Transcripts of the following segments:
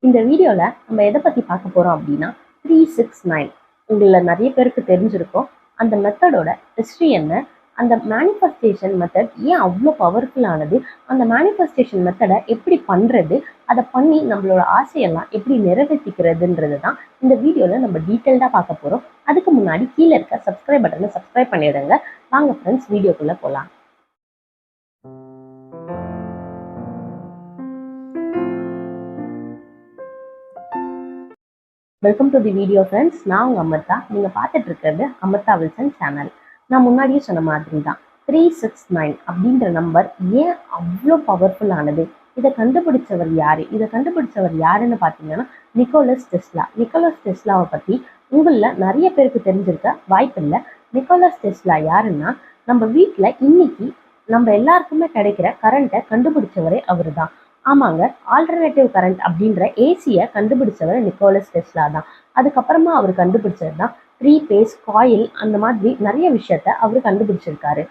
இந்த வீடியோல நம்ம எதை பத்தி பார்க்க போறோம் அப்படின்னா 369. உங்கள நிறைய பேருக்கு தெரிஞ்சிருக்கும். அந்த மெத்தடோட ஹிஸ்டரி என்ன, அந்த மேனிஃபெஸ்டேஷன் மெத்தட் ஏன் அவ்வளோ பவர்ஃபுல்லானது, அந்த மேனிஃபெஸ்டேஷன் மெத்தடை எப்படி பண்றது, அதை பண்ணி நம்மளோட ஆசையெல்லாம் எப்படி நிறைவேற்றிக்கிறதுன்றது தான் இந்த வீடியோல நம்ம டீட்டெயில்டா பார்க்க போறோம். அதுக்கு முன்னாடி கீழே இருக்க சப்ஸ்கிரைப் பட்டனை சப்ஸ்கிரைப் பண்ணிடுங்க. வாங்க ஃப்ரெண்ட்ஸ், வீடியோக்குள்ள போகலாம். Welcome to the video friends. நான் உங்க அமிர்தா. நீங்க பார்த்துட்டு இருக்கிறது அமிர்தா வில்சன் சேனல். நான் முன்னாடியே சொன்ன மாதிரி தான் 369 அப்படின்ற நம்பர் ஏன் அவ்வளோ பவர்ஃபுல்லானது, இதை கண்டுபிடிச்சவர் யாருன்னு பார்த்தீங்கன்னா நிக்கோலஸ் டெஸ்லா. நிக்கோலஸ் டெஸ்லாவை பற்றி உங்களில் நிறைய பேருக்கு தெரிஞ்சிருக்க வாய்ப்பில்லை. நிக்கோலஸ் டெஸ்லா யாருன்னா, நம்ம வீட்டில் இன்னைக்கு நம்ம எல்லாருக்குமே கிடைக்கிற கரண்ட்டை கண்டுபிடிச்சவரே அவரு தான். ஆமாங்க, ஆல்டர்னேட்டிவ் கரண்ட் அப்படின்ற ஏசியை கண்டுபிடிச்சவர் நிக்கோலஸ் டெஸ்லா தான். அதுக்கப்புறமா அவர் கண்டுபிடிச்சது தான் 3 பேஸ் காயில், அந்த மாதிரி நிறைய விஷயத்த அவர் கண்டுபிடிச்சிருக்காரு.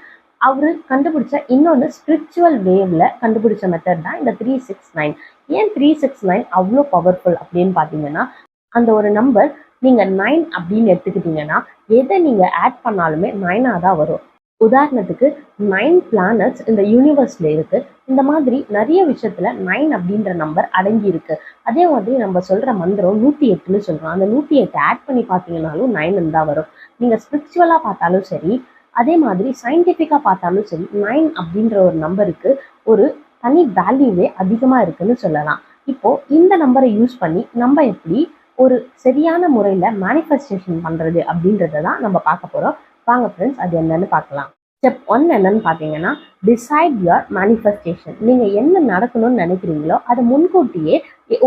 அவரு கண்டுபிடிச்ச இன்னொன்று ஸ்பிரிச்சுவல் வேவ்ல கண்டுபிடிச்ச மெத்தட் தான் இந்த 369. ஏன் 369 அவ்வளோ பவர்ஃபுல் அப்படின்னு பார்த்தீங்கன்னா, அந்த ஒரு நம்பர் நீங்க 9 அப்படின்னு எடுத்துக்கிட்டீங்கன்னா எதை நீங்க ஆட் பண்ணாலுமே 9ஆ தான் வரும். உதாரணத்துக்கு 9 பிளானட்ஸ் இந்த யூனிவர்ஸ்ல இருக்கு. இந்த மாதிரி நிறைய விஷயத்துல 9 அப்படின்ற நம்பர் அடங்கி இருக்கு. அதே மாதிரி நம்ம சொல்ற மந்திரம் 108ன்னு சொல்றோம். அந்த 108 ஆட் பண்ணி பார்த்தீங்கன்னாலும் 9 தான் வரும். நீங்க ஸ்பிரிச்சுவலா பார்த்தாலும் சரி, அதே மாதிரி சயின்டிஃபிக்கா பார்த்தாலும் சரி, 9 அப்படின்ற ஒரு நம்பருக்கு ஒரு தனி வேல்யூவே அதிகமா இருக்குன்னு சொல்லலாம். இப்போ இந்த நம்பரை யூஸ் பண்ணி நம்ம எப்படி ஒரு சரியான முறையில மேனிஃபெஸ்டேஷன் பண்றது அப்படின்றத தான் நம்ம பார்க்க போறோம். வாங்க ஃப்ரெண்ட்ஸ், அது என்னன்னு பார்க்கலாம். ஸ்டெப் 1 என்னன்னு பார்த்தீங்கன்னா, டிசைட் யுவர் மேனிஃபெஸ்டேஷன். நீங்க என்ன நடக்கணும்னு நினைக்கிறீங்களோ அதை முன்கூட்டியே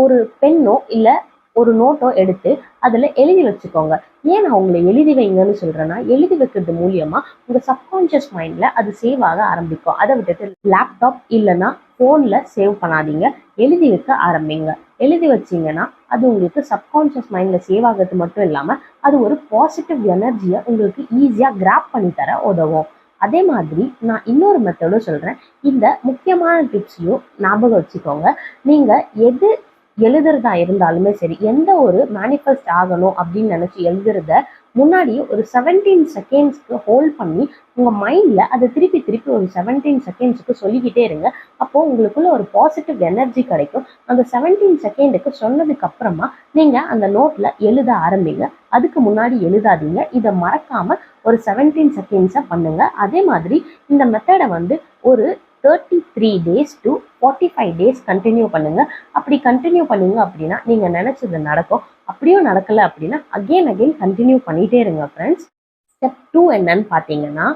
ஒரு பெண்ணோ இல்லை ஒரு நோட்டோ எடுத்து அதில் எழுதி வச்சுக்கோங்க. ஏன் நான் உங்களை எழுதி வைங்கன்னு சொல்றேன்னா, எழுதி வைக்கிறது மூலியமா உங்க சப்கான்ஷியஸ் மைண்ட்ல அது சேவ் ஆக ஆரம்பிக்கும். அதை விட்டுட்டு லேப்டாப் இல்லைன்னா ஃபோன்ல சேவ் பண்ணாதீங்க, எழுதி வைக்க ஆரம்பிங்க. எழுதி வச்சிங்கன்னா அது உங்களுக்கு சப்கான்ஷியஸ் மைண்ட்ல சேவ் ஆகிறது மட்டும் இல்லாமல் அது ஒரு பாசிட்டிவ் எனர்ஜியை உங்களுக்கு ஈஸியாக கிராப் பண்ணி தர உதவும். அதே மாதிரி நான் இன்னொரு மெத்தடும் சொல்கிறேன். இந்த முக்கியமான டிப்ஸையும் ஞாபகம் வச்சுக்கோங்க. நீங்கள் எது எழுதுறதா இருந்தாலுமே சரி, எந்த ஒரு மேனிஃபெஸ்ட் ஆகணும் அப்படின்னு நினச்சி எழுதுறத முன்னாடியே ஒரு 17 செகண்ட்ஸ்க்கு ஹோல்ட் பண்ணி உங்கள் மைண்டில் அதை திருப்பி திருப்பி ஒரு 17 செகண்ட்ஸுக்கு சொல்லிக்கிட்டே இருங்க. அப்போது உங்களுக்குள்ள ஒரு பாசிட்டிவ் எனர்ஜி கிடைக்கும். அந்த 17 செகண்டுக்கு சொன்னதுக்கு அப்புறமா நீங்கள் அந்த நோட்டில் எழுத ஆரம்பிங்க. அதுக்கு முன்னாடி எழுதாதீங்க. இதை மறக்காமல் ஒரு 17 செகண்ட்ஸை பண்ணுங்க. அதே மாதிரி இந்த மெத்தடை ஒரு 33 days to 45 days கண்டினியூ பண்ணுங்க. அப்படி கண்டினியூ பண்ணீங்க அப்படின்னா நீங்க நினைச்சது நடக்கும். அப்படியும் நடக்கல அப்படின்னா அகெயின் கண்டினியூ பண்ணிட்டே இருங்க ஃப்ரெண்ட்ஸ். ஸ்டெப் 2 என்னன்னு பார்த்தீங்கன்னா,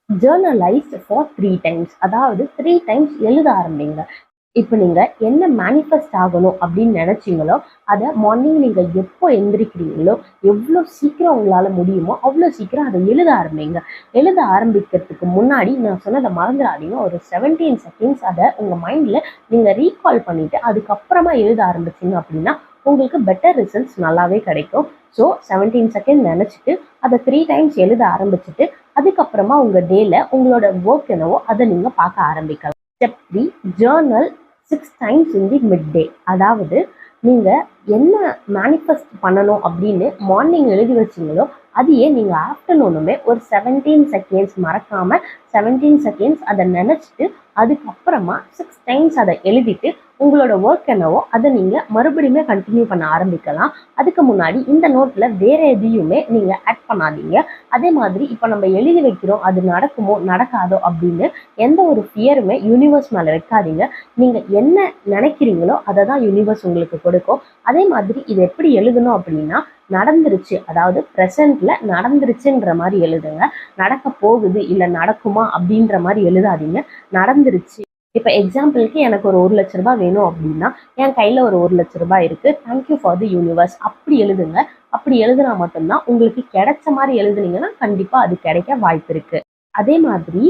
ஜேர்னலைஸ் ஃபார் 3 times. அதாவது 3 times எழுத ஆரம்பிங்க. இப்போ நீங்க என்ன மேனிஃபெஸ்ட் ஆகணும் அப்படின்னு நினைச்சீங்களோ அதை மார்னிங் நீங்க எப்போ எந்திரிக்கிறீங்களோ எவ்வளோ சீக்கிரம் உங்களால முடியுமோ அவ்வளோ சீக்கிரம் அதை எழுத ஆரம்பிங்க. எழுத ஆரம்பிக்கிறதுக்கு முன்னாடி நான் சொன்னதை மறந்துடாதீங்க. ஒரு 17 செகண்ட்ஸ் அதை உங்க மைண்ட்ல நீங்க ரீகால் பண்ணிட்டு அதுக்கப்புறமா எழுத ஆரம்பிச்சிங்க அப்படின்னா உங்களுக்கு பெட்டர் ரிசல்ட்ஸ் நல்லாவே கிடைக்கும். ஸோ 17 செகண்ட் நினச்சிட்டு அதை 3 times எழுத ஆரம்பிச்சுட்டு அதுக்கப்புறமா உங்க டேல உங்களோட ஒர்க் என்னவோ அதை நீங்க பார்க்க ஆரம்பிக்கலாம். Step 3, Journal 6 times in the midday. அதாவது நீங்க என்ன மேனிஃபெஸ்ட் பண்ணணும் அப்படின்னு மார்னிங் எழுதி வச்சிங்களோ அதையே நீங்க ஆஃப்டர்நூனுமே ஒரு 17 செகண்ட்ஸ் மறக்காம 17 செகண்ட்ஸ் அதை நினைச்சிட்டு அதுக்கப்புறமா 6 times அதை எழுதிட்டு உங்களோட ஒர்க் என்னவோ அதை நீங்க மறுபடியுமே கண்டினியூ பண்ண ஆரம்பிக்கலாம். அதுக்கு முன்னாடி இந்த நோட்ல வேற எதையுமே நீங்க ஆட் பண்ணாதீங்க. அதே மாதிரி இப்போ நம்ம எழுதி வைக்கிறோம், அது நடக்குமோ நடக்காதோ அப்படின்னு எந்த ஒரு ஃபியருமே யூனிவர்ஸ் மேல வைக்காதீங்க. நீங்க என்ன நினைக்கிறீங்களோ அதை தான் யூனிவர்ஸ் உங்களுக்கு கொடுக்கும். அதே மாதிரி இது எப்படி எழுதணும் அப்படின்னா, நடந்துருச்சு, அதாவது ப்ரெசென்ட்ல நடந்துருச்சுன்ற மாதிரி எழுதுங்க. நடக்க போகுது இல்லை நடக்குமா அப்படின்ற மாதிரி எழுதாதீங்க. நடந்துருச்சு. இப்போ எக்ஸாம்பிளுக்கு எனக்கு ஒரு 1 லட்ச ரூபாய் வேணும் அப்படின்னா என் கையில் ஒரு 1 லட்ச ரூபாய் இருக்கு, தேங்க்யூ ஃபார் தி யூனிவர்ஸ் அப்படி எழுதுங்க. அப்படி எழுதுனா மட்டும்தான் உங்களுக்கு கிடைச்ச மாதிரி எழுதுனீங்கன்னா கண்டிப்பாக அது கிடைக்க வாய்ப்பு இருக்கு. அதே மாதிரி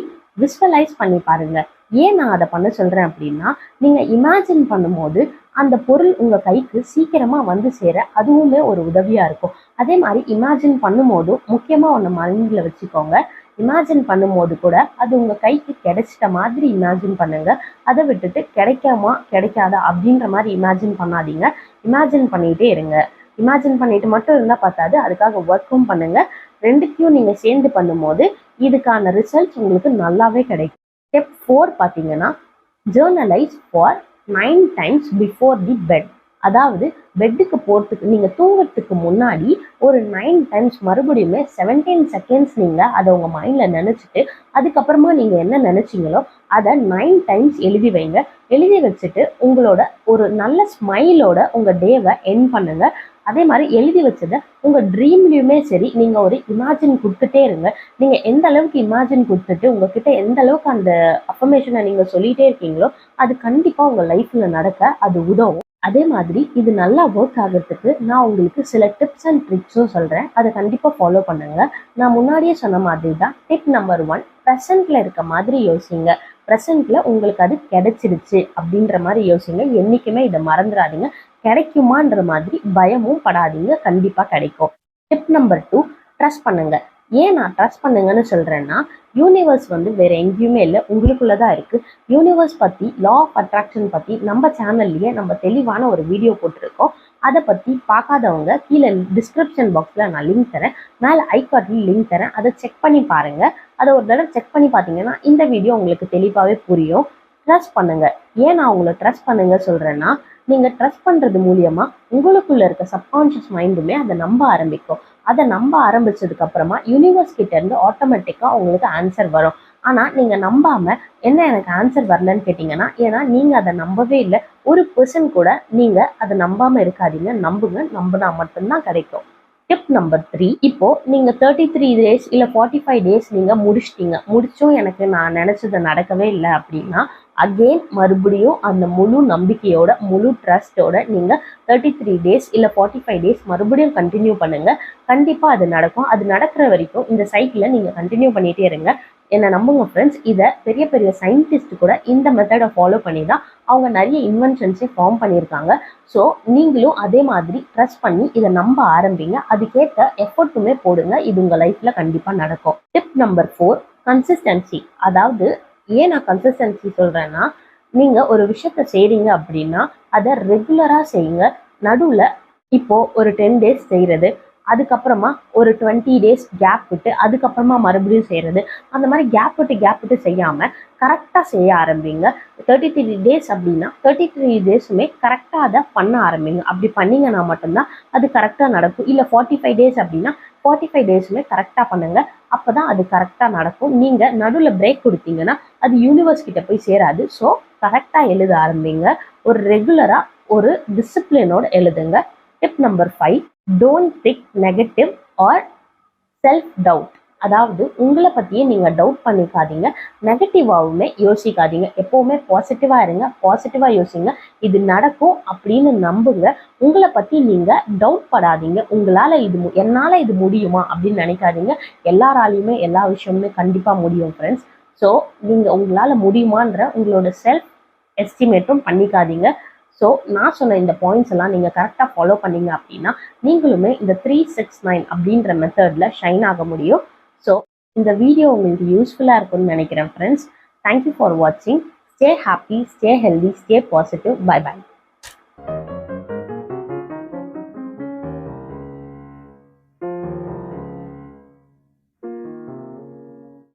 விஸ்வலைஸ் பண்ணி பாருங்க. ஏன் நான் அதை பண்ண சொல்றேன் அப்படின்னா, நீங்க இமேஜின் பண்ணும்போது அந்த பொருள் உங்க கைக்கு சீக்கிரமா வந்து சேர அதுவுமே ஒரு உதவியா இருக்கும். அதே மாதிரி இமேஜின் பண்ணும்போதும் முக்கியமா ஒன்று மைண்ட்ல வச்சுக்கோங்க. இமேஜின் பண்ணும்போது கூட அது உங்க கைக்கு கிடைச்சிட்ட மாதிரி இமேஜின் பண்ணுங்க. அதை விட்டுட்டு கிடைக்காமா கிடைக்காதா அப்படின்ற மாதிரி இமேஜின் பண்ணாதீங்க. இமேஜின் பண்ணிகிட்டே இருங்க. இமேஜின் பண்ணிட்டு மட்டும் இருந்தால் பார்த்தாது, அதுக்காக ஒர்க்கும் பண்ணுங்க. ரெண்டுத்தையும் நீங்கள் சேர்ந்து பண்ணும்போது இதுக்கான ரிசல்ட்ஸ் உங்களுக்கு நல்லாவே கிடைக்கும். ஸ்டெப் 4 பார்த்தீங்கன்னா, journalize for 9 times before the bed. அதாவது பெட்டுக்கு போகிறதுக்கு நீங்கள் தூங்குறதுக்கு முன்னாடி ஒரு 9 டைம்ஸ் மறுபடியுமே 17 செகண்ட்ஸ் நீங்கள் அதை உங்கள் மைண்டில் நினச்சிட்டு அதுக்கப்புறமா நீங்கள் என்ன நினச்சிங்களோ அதை 9 டைம்ஸ் எழுதி வைங்க. எழுதி வச்சுட்டு உங்களோட ஒரு நல்ல ஸ்மைலோட உங்கள் டேவை எண்ட் பண்ணுங்க. அதே மாதிரி எழுதி வச்சதை உங்கள் ட்ரீம்லையுமே சரி நீங்கள் ஒரு இமேஜின் கொடுத்துட்டே இருங்க. நீங்கள் எந்த அளவுக்கு இமேஜின் கொடுத்துட்டு உங்ககிட்ட எந்த அளவுக்கு அந்த அஃபர்மேஷனை நீங்கள் சொல்லிகிட்டே இருக்கீங்களோ அது கண்டிப்பாக உங்கள் லைஃப்பில் நடக்க அது உதவும். அதே மாதிரி இது நல்லா ஒர்க் ஆகிறதுக்கு நான் உங்களுக்கு சில டிப்ஸ் அண்ட் ட்ரிக்ஸும் சொல்கிறேன். அதை கண்டிப்பாக ஃபாலோ பண்ணுங்க. நான் முன்னாடியே சொன்ன மாதிரி தான் டிப் நம்பர் 1, ப்ரெசென்ட்ல இருக்க மாதிரி யோசிங்க. ப்ரெசென்ட்ல உங்களுக்கு அது கிடைச்சிருச்சு அப்படின்ற மாதிரி யோசிங்க. என்றைக்குமே இதை மறந்துடாதீங்க. கிடைக்குமான்ற மாதிரி பயமும் படாதீங்க, கண்டிப்பாக கிடைக்கும். டிப் நம்பர் 2, ட்ரஸ்ட் பண்ணுங்க. ஏன் நான் ட்ரஸ்ட் பண்ணுங்கன்னு சொல்கிறேன்னா, யூனிவர்ஸ் வேற எங்கேயுமே இல்லை, உங்களுக்குள்ளதான் இருக்கு. யூனிவர்ஸ் பற்றி, லா ஆஃப் அட்ராக்ஷன் பற்றி நம்ம சேனல்லையே நம்ம தெளிவான ஒரு வீடியோ போட்டிருக்கோம். அதை பற்றி பார்க்காதவங்க கீழே டிஸ்கிரிப்ஷன் பாக்ஸில் நான் லிங்க் தரேன், மேலே ஐகார்ட்லையும் லிங்க் தரேன். அதை செக் பண்ணி பாருங்க. அதை ஒரு தடவை செக் பண்ணி பார்த்தீங்கன்னா இந்த வீடியோ உங்களுக்கு தெளிவாகவே புரியும். ட்ரஸ்ட் பண்ணுங்க. ஏன் நான் உங்களை ட்ரஸ்ட் பண்ணுங்க சொல்கிறேன்னா, நீங்கள் ட்ரஸ்ட் பண்ணுறது மூலியமா உங்களுக்குள்ள இருக்க சப்கான்ஷியஸ் மைண்டுமே அதை நம்ப ஆரம்பிக்கும். அதை நம்ப ஆரம்பிச்சதுக்கு அப்புறமா யூனிவர்ஸ் கிட்ட இருந்து ஆட்டோமேட்டிக்காக உங்களுக்கு ஆன்சர் வரும். ஆனால் நீங்கள் நம்பாம என்ன எனக்கு ஆன்சர் வரலன்னு கேட்டிங்கன்னா, ஏன்னா நீங்கள் அதை நம்பவே இல்லை. ஒரு பர்சன் கூட நீங்கள் அதை நம்பாமல் இருக்காதீங்க. நம்புங்க. நம்பினா மட்டும்தான் கிடைக்கும். டிப் நம்பர் 3, இப்போ நீங்க 33 டேஸ் இல்லை 45 டேஸ் நீங்க முடிச்சிட்டீங்க. முடிச்சும் எனக்கு நான் நினைச்சது நடக்கவே இல்லை அப்படின்னா, அகெயின் மறுபடியும் அந்த முழு நம்பிக்கையோட முழு ட்ரஸ்டோட நீங்க 33 டேஸ் இல்லை 45 டேஸ் மறுபடியும் கண்டினியூ பண்ணுங்க. கண்டிப்பா அது நடக்கும். அது நடக்கிற வரைக்கும் இந்த சைக்கிளை நீங்க கண்டினியூ பண்ணிட்டே இருங்க. என்ன நம்புங்க ஃப்ரெண்ட்ஸ், இதை பெரிய பெரிய சயின்டிஸ்ட் கூட இந்த மெத்தடை ஃபாலோ பண்ணி தான் அவங்க நிறைய இன்வென்ஷன்ஸை ஃபார்ம் பண்ணியிருக்காங்க. ஸோ நீங்களும் அதே மாதிரி ட்ரஸ்ட் பண்ணி இதை நம்ப ஆரம்பிங்க. அதுக்கேற்ற எஃபர்ட்டுமே போடுங்க. இது உங்கள் லைஃப்பில் கண்டிப்பாக நடக்கும். Tip number 4, consistency. அதாவது ஏன் நான் கன்சிஸ்டன்சி சொல்கிறேன்னா, நீங்கள் ஒரு விஷயத்த செய்கிறீங்க அப்படின்னா அதை ரெகுலராக செய்யுங்க. நடுவில் இப்போது ஒரு 10 டேஸ் செய்கிறது, அதுக்கப்புறமா ஒரு 20 டேஸ் கேப் விட்டு அதுக்கப்புறமா மறுபடியும் செய்கிறது, அந்த மாதிரி கேப் விட்டு செய்யாமல் கரெக்டாக செய்ய ஆரம்பிங்க. 33 டேஸ் அப்படின்னா 33 டேஸுமே கரெக்டாக அதை பண்ண ஆரம்பிங்க. அப்படி பண்ணிங்கன்னா மட்டும்தான் அது கரெக்டாக நடக்கும். இல்லை 45 டேஸ் அப்படின்னா 45 டேஸுமே கரெக்டாக பண்ணுங்க. அப்போ தான் அது கரெக்டாக நடக்கும். நீங்கள் நடுவில் பிரேக் கொடுத்தீங்கன்னா அது யூனிவர்ஸ் கிட்ட போய் சேராது. ஸோ கரெக்டாக எழுத ஆரம்பிங்க. ஒரு ரெகுலராக ஒரு டிசிப்ளினோட எழுதுங்க. Tip number 5, don't think negative or self doubt. அதாவது உங்களை பற்றியே நீங்கள் டவுட் பண்ணிக்காதீங்க, நெகட்டிவாகவுமே யோசிக்காதீங்க. எப்போவுமே பாசிட்டிவாக இருங்க, பாசிட்டிவாக யோசிங்க. இது நடக்கும் அப்படின்னு நம்புங்க. உங்களை பற்றி நீங்கள் டவுட் படாதீங்க. என்னால் இது முடியுமா அப்படின்னு நினைக்காதீங்க. எல்லாராலையுமே எல்லா விஷயமுமே கண்டிப்பாக முடியும் ஃப்ரெண்ட்ஸ். ஸோ நீங்கள் உங்களால் முடியுமான்ற உங்களோட செல்ஃப் எஸ்டிமேட்டும் பண்ணிக்காதீங்க. ஸோ நான் சொன்ன இந்த பாயிண்ட்ஸ் எல்லாம் நீங்கள் கரெக்டாக ஃபாலோ பண்ணீங்க அப்படின்னா நீங்களுமே இந்த 369 அப்படின்ற மெத்தடில் ஷைன் ஆக முடியும். ஸோ இந்த வீடியோ உங்களுக்கு யூஸ்ஃபுல்லாக இருக்கும்னு நினைக்கிறேன் ஃப்ரெண்ட்ஸ். தேங்க்யூ ஃபார் வாட்சிங். Stay happy, stay healthy, stay positive. Bye by.